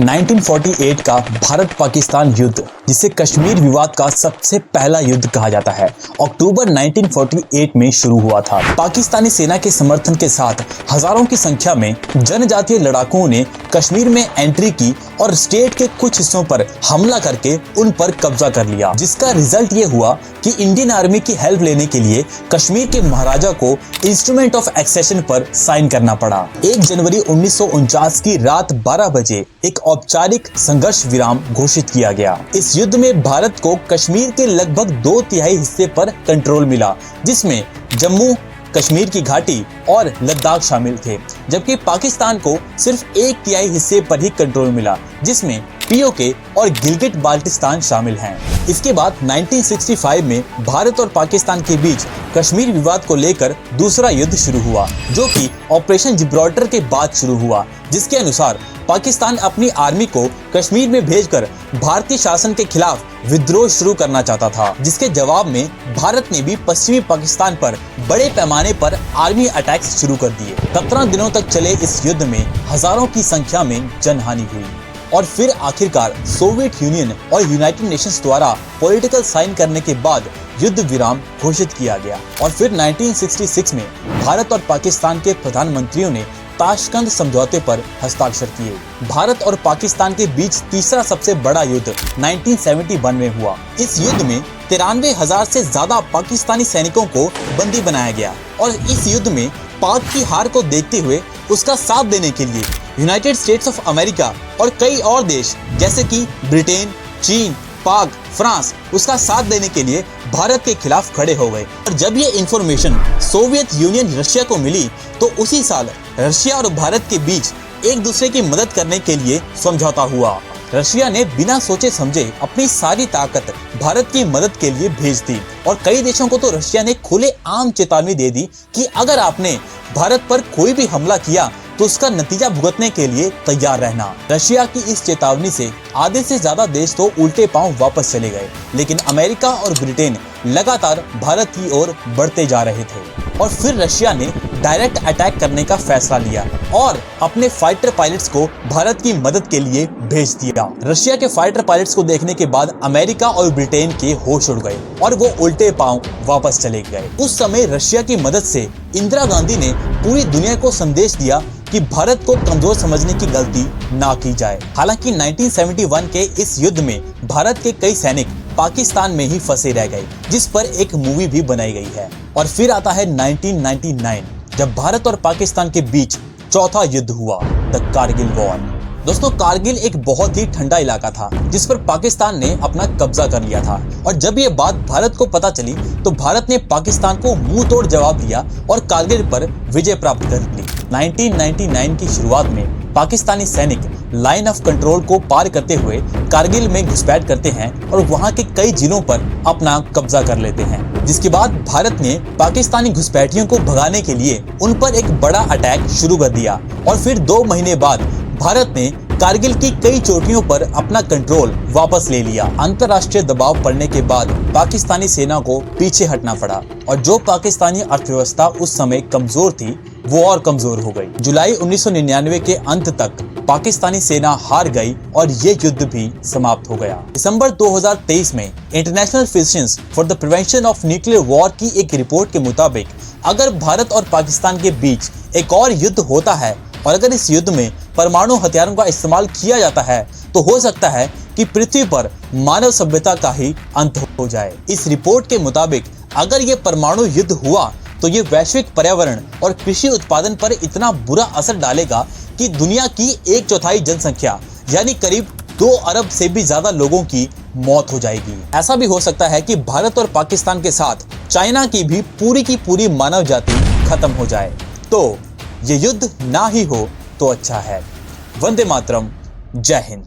1948 का भारत पाकिस्तान युद्ध, जिसे कश्मीर विवाद का सबसे पहला युद्ध कहा जाता है, अक्टूबर 1948 में शुरू हुआ था। पाकिस्तानी सेना के समर्थन के साथ हजारों की संख्या में जनजातीय लड़ाकुओं ने कश्मीर में एंट्री की और स्टेट के कुछ हिस्सों पर हमला करके उन पर कब्जा कर लिया, जिसका रिजल्ट ये हुआ कि इंडियन आर्मी की हेल्प लेने के लिए कश्मीर के महाराजा को इंस्ट्रूमेंट ऑफ एक्सेशन पर साइन करना पड़ा। 1 जनवरी 1949 की रात 12 बजे एक औपचारिक संघर्ष विराम घोषित किया गया। इस युद्ध में भारत को कश्मीर के लगभग 2/3 हिस्से पर कंट्रोल मिला, जिसमें जम्मू कश्मीर की घाटी और लद्दाख शामिल थे, जबकि पाकिस्तान को सिर्फ 1/3 हिस्से पर ही कंट्रोल मिला, जिसमें पीओके और गिलगिट बाल्टिस्तान शामिल हैं। इसके बाद 1965 में भारत और पाकिस्तान के बीच कश्मीर विवाद को लेकर दूसरा युद्ध शुरू हुआ, जो कि ऑपरेशन जिब्राल्टर के बाद शुरू हुआ, जिसके अनुसार पाकिस्तान अपनी आर्मी को कश्मीर में भेजकर भारतीय शासन के खिलाफ विद्रोह शुरू करना चाहता था, जिसके जवाब में भारत ने भी पश्चिमी पाकिस्तान पर बड़े पैमाने पर आर्मी अटैक्स शुरू कर दिए। 17 दिनों तक चले इस युद्ध में हजारों की संख्या में जनहानि हुई और फिर आखिरकार सोवियत यूनियन और यूनाइटेड नेशंस द्वारा पॉलिटिकल साइन करने के बाद युद्ध विराम घोषित किया गया। और फिर 1966 में भारत और पाकिस्तान के प्रधानमंत्रियों ने ताशकंद समझौते पर हस्ताक्षर किए। भारत और पाकिस्तान के बीच तीसरा सबसे बड़ा युद्ध 1971 में हुआ। इस युद्ध में 93,000 से ज्यादा पाकिस्तानी सैनिकों को बंदी बनाया गया और इस युद्ध में पाक की हार को देखते हुए उसका साथ देने के लिए यूनाइटेड स्टेट्स ऑफ अमेरिका और कई और देश जैसे कि ब्रिटेन, चीन, पाक, फ्रांस उसका साथ देने के लिए भारत के खिलाफ खड़े हो गए। और जब ये इंफॉर्मेशन सोवियत यूनियन रशिया को मिली तो उसी साल रशिया और भारत के बीच एक दूसरे की मदद करने के लिए समझौता हुआ। रशिया ने बिना सोचे समझे अपनी सारी ताकत भारत की मदद के लिए भेज दी और कई देशों को तो रशिया ने खुले आम चेतावनी दे दी कि अगर आपने भारत पर कोई भी हमला किया तो उसका नतीजा भुगतने के लिए तैयार रहना। रशिया की इस चेतावनी से आधे से ज्यादा देश तो उल्टे पांव वापस चले गए, लेकिन अमेरिका और ब्रिटेन लगातार भारत की ओर बढ़ते जा रहे थे। और फिर रशिया ने डायरेक्ट अटैक करने का फैसला लिया और अपने फाइटर पायलट्स को भारत की मदद के लिए भेज दिया। रशिया के फाइटर पायलट्स को देखने के बाद अमेरिका और ब्रिटेन के होश उड़ गए और वो उल्टे पांव वापस चले गए। उस समय रशिया की मदद से इंदिरा गांधी ने पूरी दुनिया को संदेश दिया कि भारत को कमजोर समझने की गलती ना की जाए। हालांकि 1971 के इस युद्ध में भारत के कई सैनिक पाकिस्तान में ही फंसे रह गए, जिस पर एक मूवी भी बनाई गई है। और फिर आता है 1999, जब भारत और पाकिस्तान के बीच चौथा युद्ध हुआ, द कारगिल वॉर। दोस्तों, कारगिल एक बहुत ही ठंडा इलाका था जिस पर पाकिस्तान ने अपना कब्जा कर लिया था और जब ये बात भारत को पता चली तो भारत ने पाकिस्तान को मुंह तोड़ जवाब दिया और कारगिल पर विजय प्राप्त कर ली। 1999 की शुरुआत में पाकिस्तानी सैनिक लाइन ऑफ कंट्रोल को पार करते हुए कारगिल में घुसपैठ करते हैं और वहां के कई जिलों पर अपना कब्जा कर लेते हैं, जिसके बाद भारत ने पाकिस्तानी घुसपैठियों को भगाने के लिए उन पर एक बड़ा अटैक शुरू कर दिया। और फिर 2 महीने बाद भारत ने कारगिल की कई चोटियों पर अपना कंट्रोल वापस ले लिया। अंतर्राष्ट्रीय दबाव पड़ने के बाद पाकिस्तानी सेना को पीछे हटना पड़ा और जो पाकिस्तानी अर्थव्यवस्था उस समय कमजोर थी वो और कमजोर हो गई। जुलाई 1999 के अंत तक पाकिस्तानी सेना हार गई और ये युद्ध भी समाप्त हो गया। दिसंबर 2023 में international physicians for the prevention of nuclear war की एक रिपोर्ट के मुताबिक अगर भारत और पाकिस्तान के बीच एक और युद्ध होता है और अगर इस युद्ध में परमाणु हथियारों का इस्तेमाल किया जाता है तो हो सकता है कि पृथ्वी पर मानव सभ्यता का ही अंत हो जाए। इस रिपोर्ट के मुताबिक अगर ये परमाणु युद्ध हुआ तो ये वैश्विक पर्यावरण और कृषि उत्पादन पर इतना बुरा असर डालेगा कि दुनिया की 1/4 जनसंख्या यानी करीब 2 अरब से भी ज्यादा लोगों की मौत हो जाएगी। ऐसा भी हो सकता है कि भारत और पाकिस्तान के साथ चाइना की भी पूरी मानव जाति खत्म हो जाए। तो ये युद्ध ना ही हो तो अच्छा है। वंदे मातरम। जय हिंद।